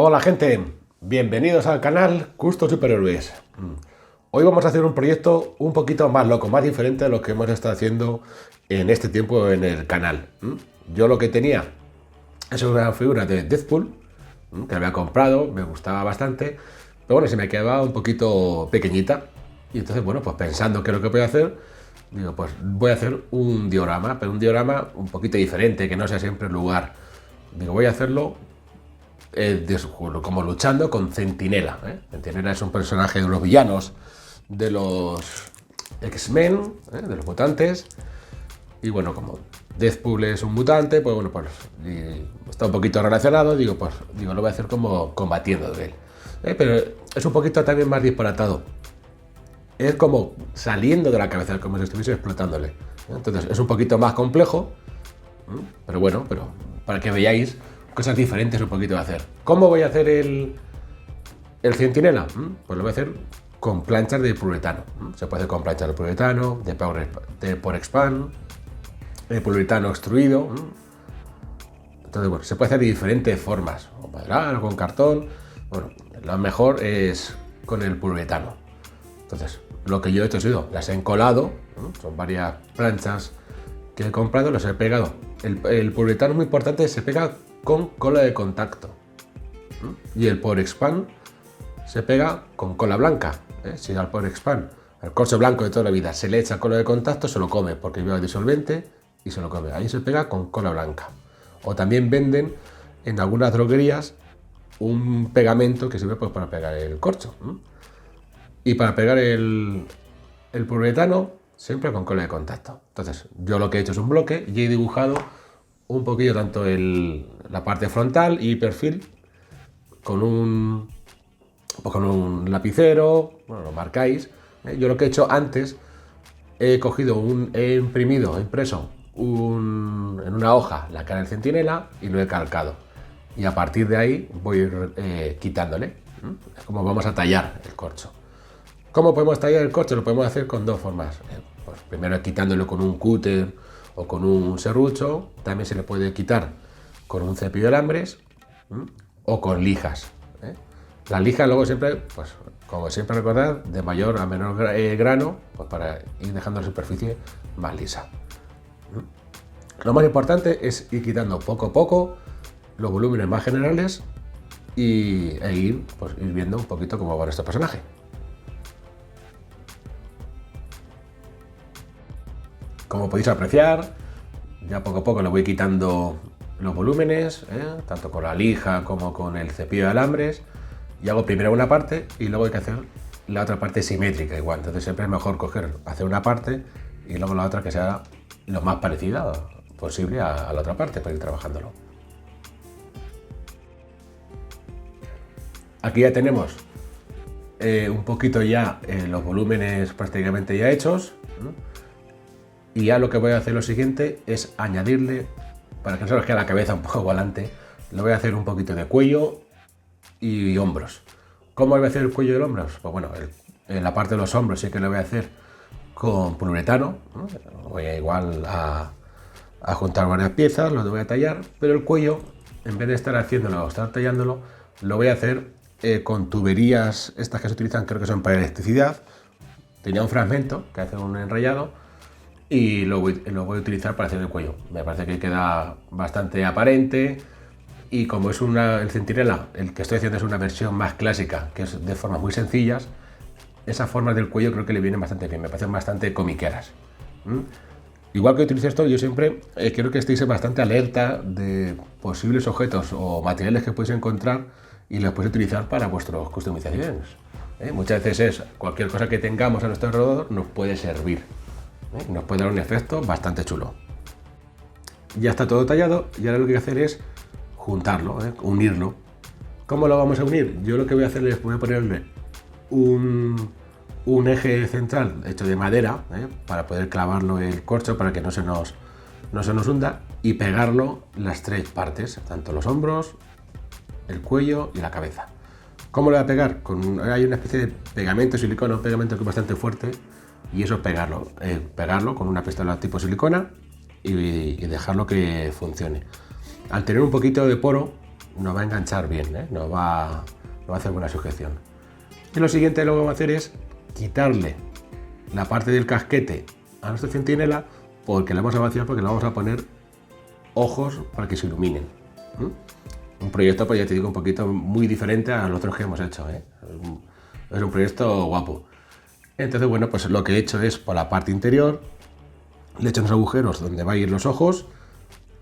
Hola gente, bienvenidos al canal Custos Superhéroes. Hoy vamos a hacer un proyecto un poquito más loco, más diferente a lo que hemos estado haciendo en este tiempo en el canal. Yo lo que tenía es una figura de Deadpool que había comprado, me gustaba bastante, pero bueno, se me quedaba un poquito pequeñita. Y entonces, bueno, pues pensando qué es lo que voy a hacer, digo, pues voy a hacer un diorama, pero un diorama un poquito diferente, que no sea siempre el lugar. Digo, voy a hacerlo como luchando con Centinela. Centinela es un personaje de los villanos de los X-Men, de los mutantes. Y bueno, como Deadpool es un mutante, pues bueno, pues está un poquito relacionado. Digo, lo voy a hacer como combatiendo de él. Pero es un poquito también más disparatado. Es como saliendo de la cabeza, como si estuviese explotándole. Entonces es un poquito más complejo, pero bueno, para que veáis cosas diferentes un poquito de hacer. ¿Cómo voy a hacer el centinela? Pues lo voy a hacer con planchas de poliuretano. Se puede hacer con planchas de poliuretano, de Porexpan, de poliuretano extruido. Entonces, bueno, se puede hacer de diferentes formas, con madera o con cartón. Bueno, lo mejor es con el poliuretano. Entonces, lo que yo he hecho ha sido, las he encolado, son varias planchas que he comprado, las he pegado. El poliuretano es muy importante, se pega con cola de contacto. Y el Porexpan se pega con cola blanca. Si al Porexpan, al corcho blanco de toda la vida, se le echa cola de contacto, se lo come porque lleva disolvente y se lo come. Ahí se pega con cola blanca. O también venden en algunas droguerías un pegamento que sirve pues para pegar el corcho. Y para pegar el poliuretano, siempre con cola de contacto. Entonces, yo lo que he hecho es un bloque y he dibujado un poquillo tanto la parte frontal y perfil con un lapicero. Bueno, lo marcáis. Yo lo que he hecho antes, he impreso en una hoja la cara del centinela y lo he calcado. Y a partir de ahí voy a ir quitándole. Es como vamos a tallar el corcho. ¿Cómo podemos tallar el corcho? Lo podemos hacer con dos formas. Pues primero quitándolo con un cúter o con un serrucho. También se le puede quitar con un cepillo de alambres o con lijas. Las lijas luego siempre, pues como siempre recordad, de mayor a menor grano, pues para ir dejando la superficie más lisa. Lo más importante es ir quitando poco a poco los volúmenes más generales e ir viendo un poquito cómo va nuestro personaje. Como podéis apreciar, ya poco a poco le voy quitando los volúmenes, tanto con la lija como con el cepillo de alambres, y hago primero una parte y luego hay que hacer la otra parte simétrica igual. Entonces siempre es mejor hacer una parte y luego la otra que sea lo más parecida posible a la otra parte para ir trabajándolo. Aquí ya tenemos un poquito ya los volúmenes prácticamente ya hechos. Y ya lo que voy a hacer lo siguiente es añadirle, para que no se nos quede la cabeza un poco volante, le voy a hacer un poquito de cuello y hombros. ¿Cómo voy a hacer el cuello y el hombros? Pues bueno, en la parte de los hombros sí que le voy a hacer con poliuretano. Voy a igual a juntar varias piezas, lo voy a tallar, pero el cuello, en vez de estar haciéndolo o estar tallándolo, lo voy a hacer con tuberías, estas que se utilizan, creo que son para electricidad. Tenía un fragmento que hace un enrollado y lo voy a utilizar para hacer el cuello. Me parece que queda bastante aparente y como es el centinela, el que estoy haciendo es una versión más clásica, que es de formas muy sencillas, esas formas del cuello creo que le vienen bastante bien, me parecen bastante comiqueras. Igual que utilizo esto, yo siempre quiero que estéis bastante alerta de posibles objetos o materiales que podéis encontrar y los podéis utilizar para vuestras customizaciones. Muchas veces cualquier cosa que tengamos a nuestro alrededor nos puede servir. Nos puede dar un efecto bastante chulo. Ya está todo tallado y ahora lo que voy a hacer es juntarlo, unirlo. ¿Cómo lo vamos a unir? Yo lo que voy a hacer es voy a ponerle un eje central hecho de madera para poder clavarlo el corcho para que no se nos hunda y pegarlo las tres partes, tanto los hombros, el cuello y la cabeza. ¿Cómo lo voy a pegar? Hay una especie de pegamento silicona, un pegamento que es bastante fuerte. Y eso es pegarlo con una pistola tipo silicona y dejarlo que funcione. Al tener un poquito de poro, nos va a enganchar bien, ¿eh? Nos va a hacer buena sujeción. Y lo siguiente que lo que vamos a hacer es quitarle la parte del casquete a nuestro centinela, porque le vamos a vaciar, porque le vamos a poner ojos para que se iluminen. Un proyecto, pues ya te digo, un poquito muy diferente a los otros que hemos hecho, ¿eh? Es un proyecto guapo. Entonces, bueno, pues lo que he hecho es por la parte interior, le he hecho unos agujeros donde va a ir los ojos,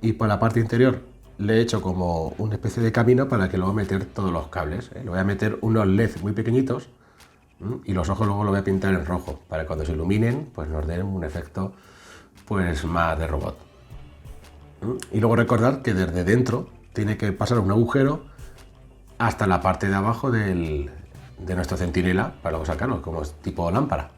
y por la parte interior le he hecho como una especie de camino para que luego meter todos los cables, ¿eh? Le voy a meter unos LEDs muy pequeñitos, y los ojos luego los voy a pintar en rojo, para que cuando se iluminen, pues nos den un efecto pues más de robot. Y luego recordar que desde dentro tiene que pasar un agujero hasta la parte de abajo de nuestro centinela para luego sacarlo como tipo lámpara.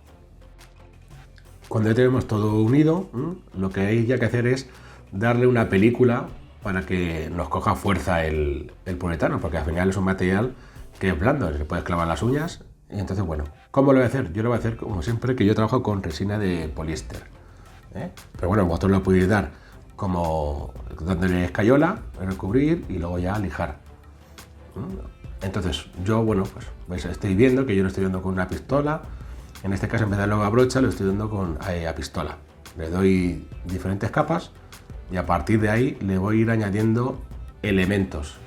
Cuando ya tenemos todo unido, lo que hay ya que hacer es darle una película para que nos coja fuerza el poliuretano, porque al final es un material que es blando, se puede clavar las uñas. Y entonces, bueno, ¿cómo lo voy a hacer? Yo lo voy a hacer como siempre, que yo trabajo con resina de poliéster, ¿eh? Pero bueno, vosotros lo podéis dar como dándole escayola, recubrir y luego ya lijar. Entonces yo, bueno, pues estoy viendo que yo lo estoy dando con una pistola. En este caso, en vez de darlo a brocha, lo estoy dando a pistola. Le doy diferentes capas y a partir de ahí le voy a ir añadiendo elementos.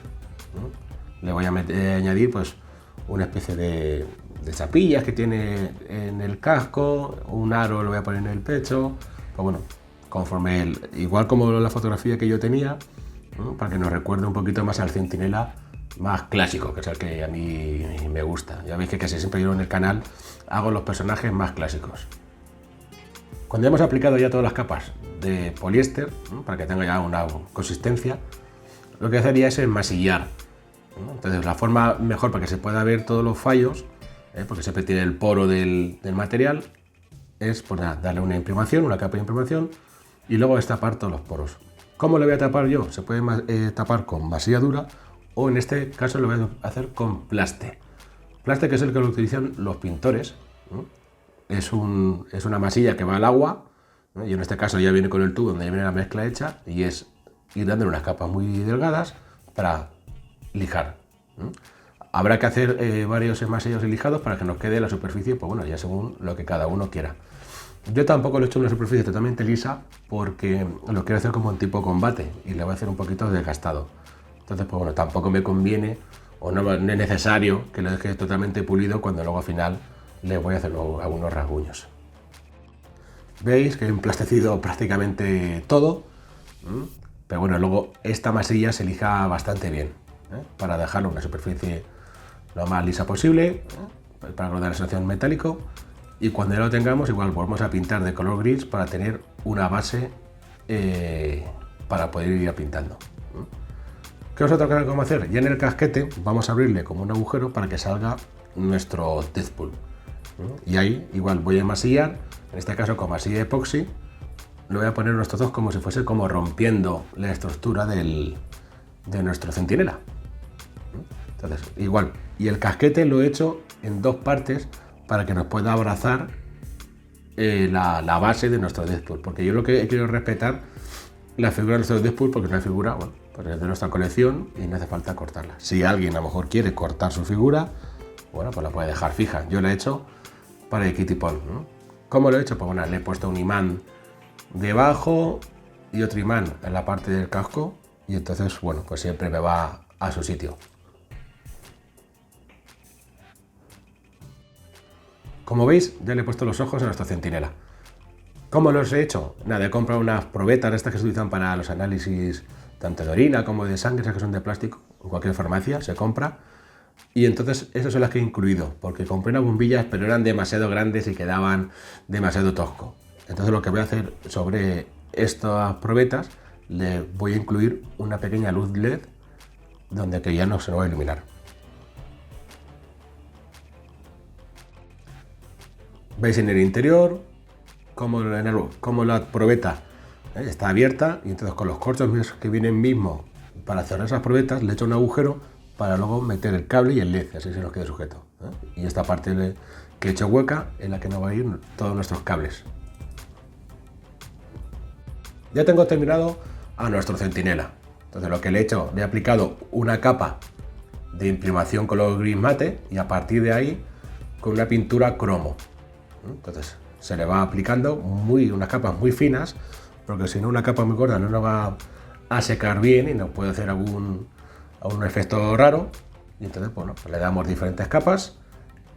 Le voy a añadir pues una especie de chapillas que tiene en el casco, un aro lo voy a poner en el pecho. Pues bueno, conforme igual como la fotografía que yo tenía, ¿no? Para que nos recuerde un poquito más al centinela más clásico, que es el que a mí me gusta. Ya veis que casi siempre yo en el canal hago los personajes más clásicos. Cuando hemos aplicado ya todas las capas de poliéster, ¿no? Para que tenga ya una consistencia, lo que hacería es enmasillar, ¿no? Entonces la forma mejor para que se pueda ver todos los fallos, porque siempre tiene el poro del material, es pues nada, darle una imprimación, una capa de imprimación y luego destapar todos los poros. ¿Cómo lo voy a tapar yo? Se puede tapar con masilla dura o en este caso lo voy a hacer con plaste. Plaste, que es el que lo utilizan los pintores, ¿no? Es una masilla que va al agua, ¿no? Y en este caso ya viene con el tubo donde ya viene la mezcla hecha y es ir dándole unas capas muy delgadas para lijar, ¿no? Habrá que hacer varios enmasillos y lijados para que nos quede la superficie, pues bueno, ya según lo que cada uno quiera. Yo tampoco lo he hecho en una superficie totalmente lisa porque lo quiero hacer como un tipo combate y le voy a hacer un poquito desgastado. Entonces, pues bueno, tampoco me conviene o no es necesario que lo deje totalmente pulido cuando luego al final le voy a hacer algunos rasguños. Veis que he emplastecido prácticamente todo, pero bueno, luego esta masilla se lija bastante bien, para dejarlo una superficie lo más lisa posible, para no dar la sensación metálico. Y cuando ya lo tengamos, igual volvemos a pintar de color gris para tener una base para poder ir pintando. ¿Qué es otra cosa que vamos a hacer? Ya en el casquete vamos a abrirle como un agujero para que salga nuestro Deadpool. Y ahí igual voy a enmasillar, en este caso con masilla epoxi, lo voy a poner unos trozos como si fuese como rompiendo la estructura de nuestro centinela. Entonces, igual, y el casquete lo he hecho en dos partes para que nos pueda abrazar la base de nuestro Deadpool, porque yo lo que quiero es respetar la figura de nuestro Deadpool, porque es una figura, bueno, pues es de nuestra colección y no hace falta cortarla. Si alguien a lo mejor quiere cortar su figura, bueno, pues la puede dejar fija. Yo la he hecho para el Kitty Paul, ¿no? ¿Cómo lo he hecho? Pues bueno, le he puesto un imán debajo y otro imán en la parte del casco y entonces, bueno, pues siempre me va a su sitio. Como veis, ya le he puesto los ojos a nuestro centinela. ¿Cómo los he hecho? Nada, he comprado unas probetas estas que se utilizan para los análisis tanto de orina como de sangre, esas que son de plástico, en cualquier farmacia se compra. Y entonces esas son las que he incluido, porque compré unas bombillas pero eran demasiado grandes y quedaban demasiado tosco. Entonces lo que voy a hacer sobre estas probetas, le voy a incluir una pequeña luz LED donde que ya no se nos va a iluminar. Veis en el interior como la probeta está abierta y entonces con los corchos que vienen mismo para cerrar esas probetas le he hecho un agujero para luego meter el cable y el LED, así se nos quede sujeto, y esta parte que he hecho hueca en la que nos va a ir todos nuestros cables. Ya tengo terminado a nuestro centinela. Entonces lo que le he hecho, le he aplicado una capa de imprimación color gris mate y a partir de ahí con una pintura cromo. Entonces se le va aplicando unas capas muy finas, porque si no una capa muy gorda no nos va a secar bien y nos puede hacer algún efecto raro. Y entonces bueno, pues le damos diferentes capas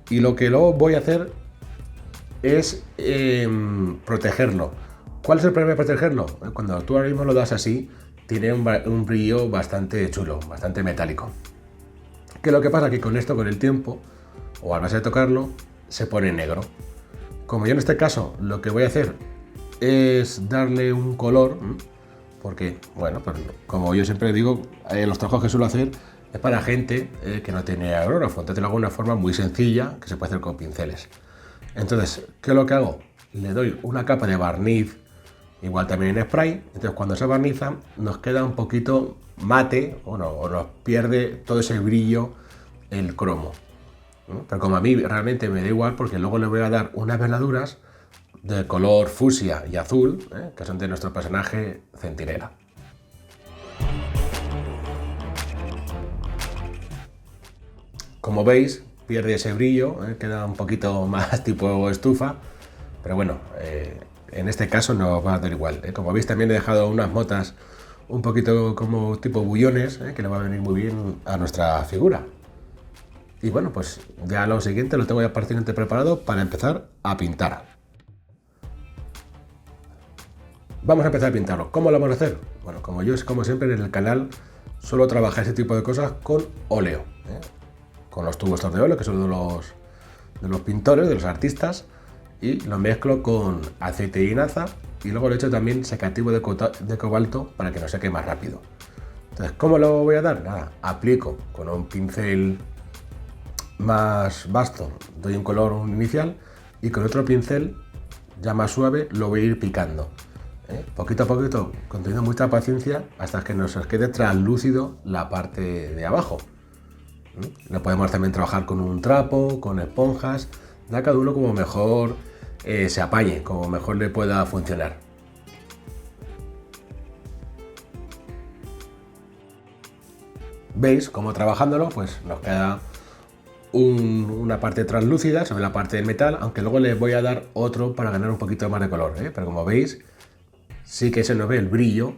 y lo que luego voy a hacer es protegerlo. ¿Cuál es el problema de protegerlo? Cuando tú ahora mismo lo das así, tiene un brillo bastante chulo, bastante metálico. ¿Qué es lo que pasa? Que con esto, con el tiempo, o al base de tocarlo, se pone negro. Como yo en este caso lo que voy a hacer es darle un color, porque, bueno, pues como yo siempre digo, los trabajos que suelo hacer es para gente que no tiene aerógrafo, entonces lo hago de una forma muy sencilla que se puede hacer con pinceles. Entonces, ¿qué es lo que hago? Le doy una capa de barniz, igual también en spray, entonces cuando se barniza nos queda un poquito mate, o nos pierde todo ese brillo el cromo. Pero como a mí realmente me da igual, porque luego le voy a dar unas veladuras de color fucsia y azul, que son de nuestro personaje Centinela. Como veis, pierde ese brillo, queda un poquito más tipo estufa, pero bueno, en este caso nos va a dar igual. Como veis, también he dejado unas motas un poquito como tipo bullones, que le va a venir muy bien a nuestra figura. Y bueno, pues ya lo siguiente lo tengo ya parcialmente preparado para empezar a pintar. Vamos a empezar a pintarlo. ¿Cómo lo vamos a hacer? Bueno, como siempre en el canal suelo trabajar ese tipo de cosas con óleo, con los tubos de óleo, que son de los pintores, de los artistas, y lo mezclo con aceite de linaza y luego le echo también secativo de cobalto para que no seque más rápido. Entonces, ¿cómo lo voy a dar? Nada, aplico con un pincel más vasto, doy un color inicial y con otro pincel ya más suave lo voy a ir picando. Poquito a poquito, teniendo mucha paciencia hasta que nos quede translúcido la parte de abajo. Lo podemos también trabajar con un trapo, con esponjas, da cada uno como mejor se apañe, como mejor le pueda funcionar. ¿Veis cómo trabajándolo pues nos queda una parte translúcida sobre la parte del metal, aunque luego le voy a dar otro para ganar un poquito más de color, pero como veis sí que se nos ve el brillo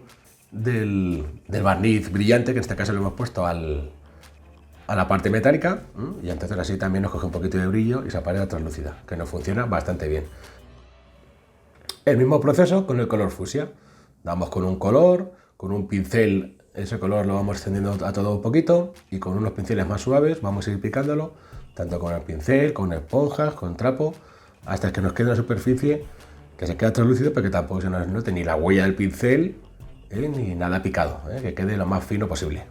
del barniz brillante, que en este caso lo hemos puesto a la parte metálica, y entonces así también nos coge un poquito de brillo y se aparece la translúcida, que nos funciona bastante bien. El mismo proceso con el color fucsia, damos con un color, con un pincel, ese color lo vamos extendiendo a todo un poquito y con unos pinceles más suaves vamos a ir picándolo, tanto con el pincel, con esponjas, con trapo, hasta que nos quede una superficie que se queda translúcido, pero que tampoco se nos note ni la huella del pincel ni nada picado, que quede lo más fino posible.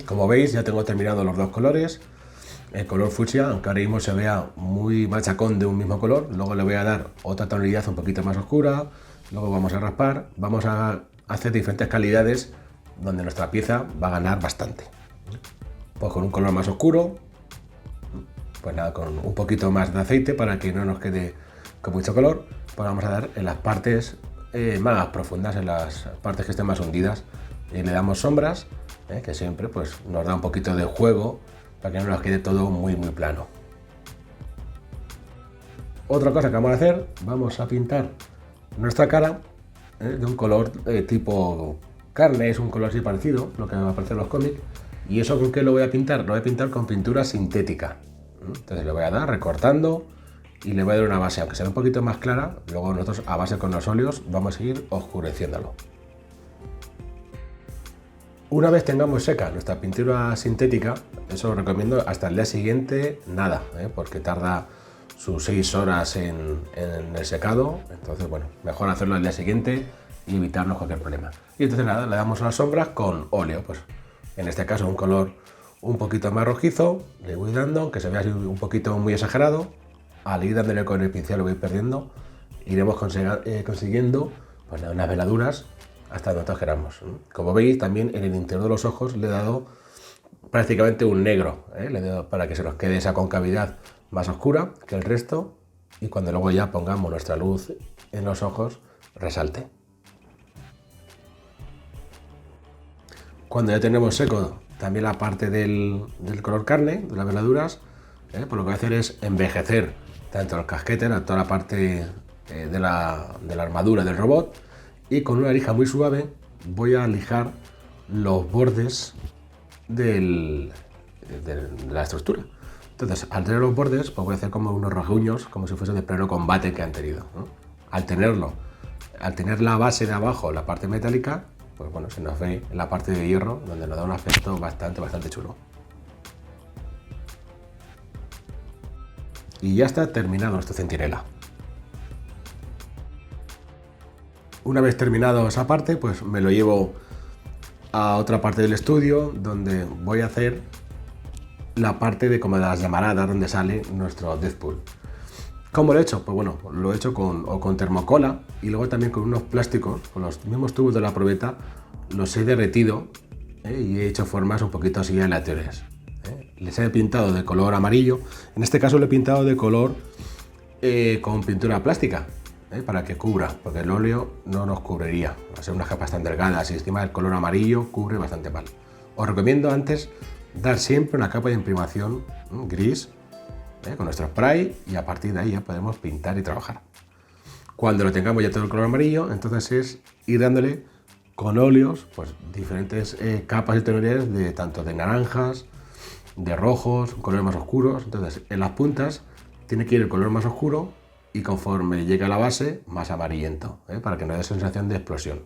Como veis, ya tengo terminado los dos colores. El color fucsia, aunque ahora mismo se vea muy machacón de un mismo color, luego le voy a dar otra tonalidad un poquito más oscura, luego vamos a raspar, vamos a hacer diferentes calidades donde nuestra pieza va a ganar bastante. Pues con un color más oscuro, pues nada, con un poquito más de aceite para que no nos quede con mucho color, pues vamos a dar en las partes más profundas, en las partes que estén más hundidas, y le damos sombras, que siempre pues nos da un poquito de juego para que no nos quede todo muy plano. Otra cosa que vamos a hacer, vamos a pintar nuestra cara de un color tipo carne, es un color así parecido, lo que va a aparecer en los cómics. ¿Y eso con qué lo voy a pintar? Lo voy a pintar con pintura sintética. Entonces le voy a dar recortando y le voy a dar una base, aunque sea un poquito más clara, luego nosotros a base con los óleos vamos a ir oscureciéndolo. Una vez tengamos seca nuestra pintura sintética, eso os recomiendo hasta el día siguiente nada, porque tarda sus 6 horas en el secado, entonces bueno, mejor hacerlo al día siguiente y evitarnos cualquier problema. Y entonces nada, le damos las sombras con óleo, pues en este caso un color un poquito más rojizo, le voy dando, aunque se vea así un poquito muy exagerado, al ir dándole con el pincel lo voy perdiendo, iremos consiguiendo pues, unas veladuras hasta donde nosotros queramos. Como veis, también en el interior de los ojos le he dado prácticamente un negro, le he dado para que se nos quede esa concavidad más oscura que el resto, y cuando luego ya pongamos nuestra luz en los ojos resalte. Cuando ya tenemos seco también la parte del color carne, de las veladuras, pues lo que voy a hacer es envejecer tanto el casquete, toda la parte de la armadura del robot, y con una lija muy suave voy a lijar los bordes de la estructura. Entonces, al tener los bordes, pues voy a hacer como unos rasguños, como si fuese de pleno combate que han tenido, ¿no? Al tener la base de abajo, la parte metálica, pues bueno, se nos ve en la parte de hierro, donde nos da un aspecto bastante chulo. Y ya está terminado nuestro centinela. Una vez terminado esa parte, pues me lo llevo a otra parte del estudio, donde voy a hacer la parte de como de las llamaradas, donde sale nuestro Deadpool. ¿Cómo lo he hecho? Pues bueno, lo he hecho con termocola, y luego también con unos plásticos, con los mismos tubos de la probeta, los he derretido, y he hecho formas un poquito así aleatorias. Les he pintado de color amarillo, en este caso lo he pintado de color con pintura plástica, para que cubra, porque el óleo no nos cubriría, va a ser unas capas tan delgadas, y encima el color amarillo cubre bastante mal. Os recomiendo antes dar siempre una capa de imprimación gris, con nuestro spray, y a partir de ahí ya podemos pintar y trabajar. Cuando lo tengamos ya todo el color amarillo, entonces es ir dándole con óleos pues diferentes capas y tonalidades de tanto de naranjas, de rojos, colores más oscuros. Entonces en las puntas tiene que ir el color más oscuro, y conforme llega a la base más amarillento, para que nos dé sensación de explosión.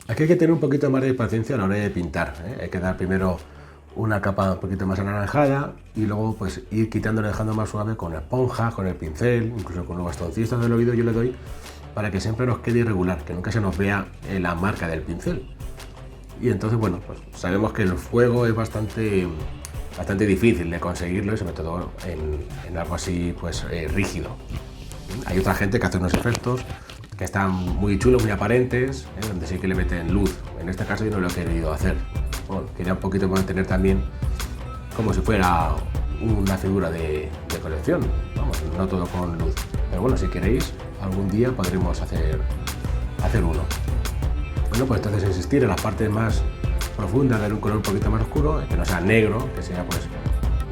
Aquí hay que tener un poquito más de paciencia a la hora de pintar, Hay que dar primero una capa un poquito más anaranjada, y luego pues ir quitándolo, dejando más suave con esponja, con el pincel, incluso con los bastoncitos del oído yo le doy, para que siempre nos quede irregular, que nunca se nos vea la marca del pincel. Y entonces, bueno, pues sabemos que el fuego es bastante difícil de conseguirlo, y sobre todo en algo así pues rígido. Hay otra gente que hace unos efectos que están muy chulos, muy aparentes, donde sí que le meten luz. En este caso yo no lo he querido hacer. Bueno, quería un poquito mantener también como si fuera una figura de colección. Vamos, no todo con luz. Pero bueno, si queréis, algún día podremos hacer uno. Bueno, pues entonces insistir en las partes más profundas, dar un color un poquito más oscuro, que no sea negro, que sea pues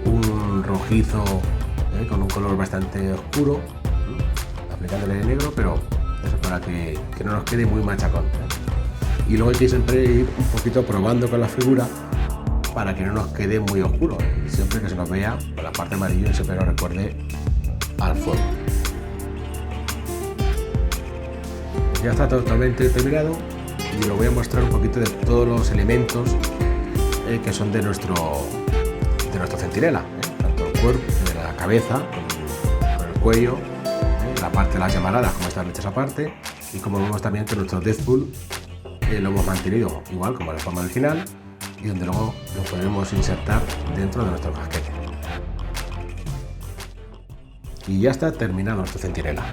un rojizo con un color bastante oscuro, aplicándole negro, pero eso para que no nos quede muy machacón. Y luego hay que siempre ir un poquito probando con la figura para que no nos quede muy oscuro. Siempre que se nos vea por la parte amarilla, siempre nos recuerde al fuego. Ya está totalmente terminado, y os voy a mostrar un poquito de todos los elementos que son de nuestro centinela, tanto el cuerpo, de la cabeza, con el cuello, la parte de las llamaradas, como están hechas aparte, y como vemos también que nuestro Deadpool lo hemos mantenido igual como la forma original, y donde luego lo podremos insertar dentro de nuestro casquete. Y ya está terminado nuestro centinela.